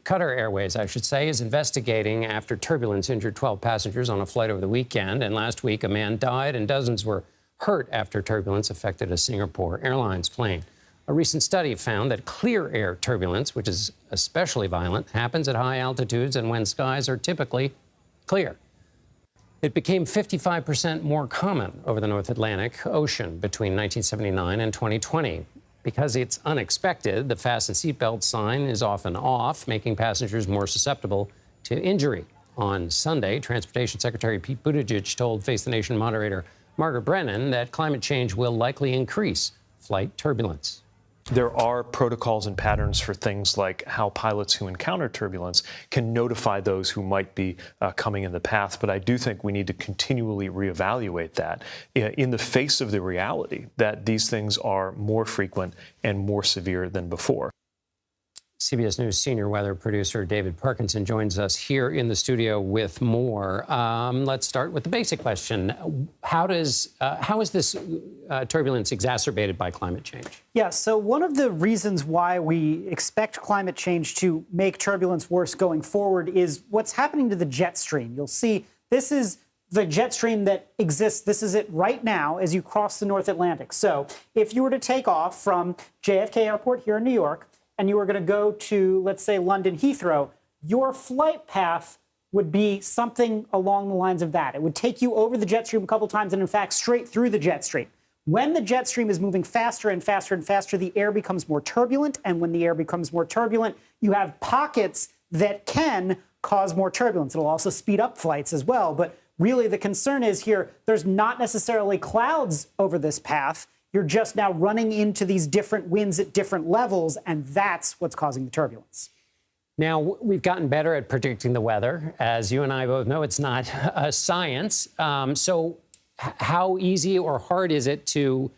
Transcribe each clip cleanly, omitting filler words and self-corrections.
Qatar Airways, I should say, is investigating after turbulence injured 12 passengers on a flight over the weekend. And last week, a man died and dozens were hurt after turbulence affected a Singapore Airlines plane. A recent study found that clear air turbulence, which is especially violent, happens at high altitudes and when skies are typically clear. It became 55% more common over the North Atlantic Ocean between 1979 and 2020. Because it's unexpected, the fasten seatbelt sign is often off, making passengers more susceptible to injury. On Sunday, Transportation Secretary Pete Buttigieg told Face the Nation moderator Margaret Brennan that climate change will likely increase flight turbulence. There are protocols and patterns for things like how pilots who encounter turbulence can notify those who might be coming in the path. But I do think we need to continually reevaluate that in the face of the reality that these things are more frequent and more severe than before. CBS News senior weather producer David Parkinson joins us here in the studio with more. Let's start with the basic question. How is this turbulence exacerbated by climate change? Yeah, so one of the reasons why we expect climate change to make turbulence worse going forward is what's happening to the jet stream. You'll see this is the jet stream that exists. This is it right now as you cross the North Atlantic. So if you were to take off from JFK Airport here in New York, and you were going to go to, let's say, London Heathrow, your flight path would be something along the lines of that. It would take you over the jet stream a couple times and, in fact, straight through the jet stream. When the jet stream is moving faster and faster and faster, the air becomes more turbulent. And when the air becomes more turbulent, you have pockets that can cause more turbulence. It'll also speed up flights as well. But really, the concern is here, there's not necessarily clouds over this path. You're just now running into these different winds at different levels, and that's what's causing the turbulence. Now, we've gotten better at predicting the weather. As you and I both know, it's not science. So how easy or hard is it to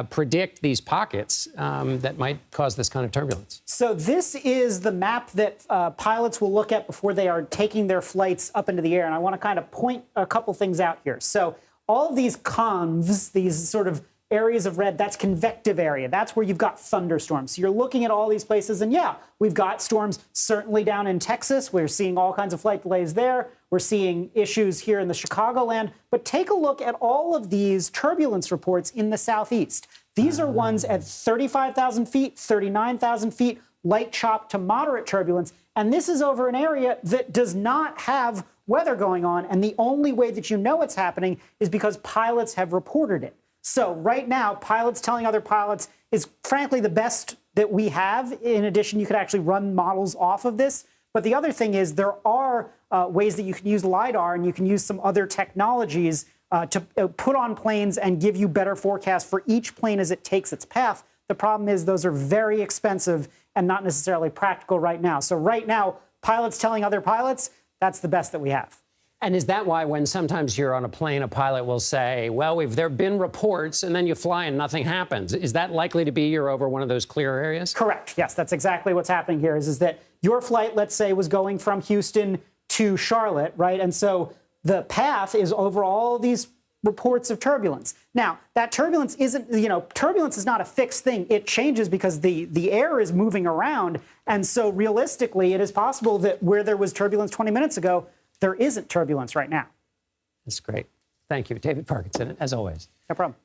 predict these pockets that might cause this kind of turbulence? So this is the map that pilots will look at before they are taking their flights up into the air. And I want to kind of point a couple things out here. So all of these conves, these sort of areas of red, that's convective area. That's where you've got thunderstorms. So you're looking at all these places, and yeah, we've got storms certainly down in Texas. We're seeing all kinds of flight delays there. We're seeing issues here in the Chicagoland. But take a look at all of these turbulence reports in the southeast. These are ones at 35,000 feet, 39,000 feet, light chop to moderate turbulence. And this is over an area that does not have weather going on. And the only way that you know it's happening is because pilots have reported it. So right now, pilots telling other pilots is frankly the best that we have. In addition, you could actually run models off of this. But the other thing is there are ways that you can use LiDAR and you can use some other technologies to put on planes and give you better forecasts for each plane as it takes its path. The problem is those are very expensive and not necessarily practical right now. So right now, pilots telling other pilots, that's the best that we have. And is that why when sometimes you're on a plane, a pilot will say, well, there have been reports, and then you fly and nothing happens? Is that likely to be you're over one of those clear areas? Correct. Yes, that's exactly what's happening here is that your flight, let's say, was going from Houston to Charlotte, right? And so the path is over all these reports of turbulence. Now, that turbulence isn't, turbulence is not a fixed thing. It changes because the air is moving around. And so realistically, it is possible that where there was turbulence 20 minutes ago, there isn't turbulence right now. That's great. Thank you, David Parkinson, as always. No problem.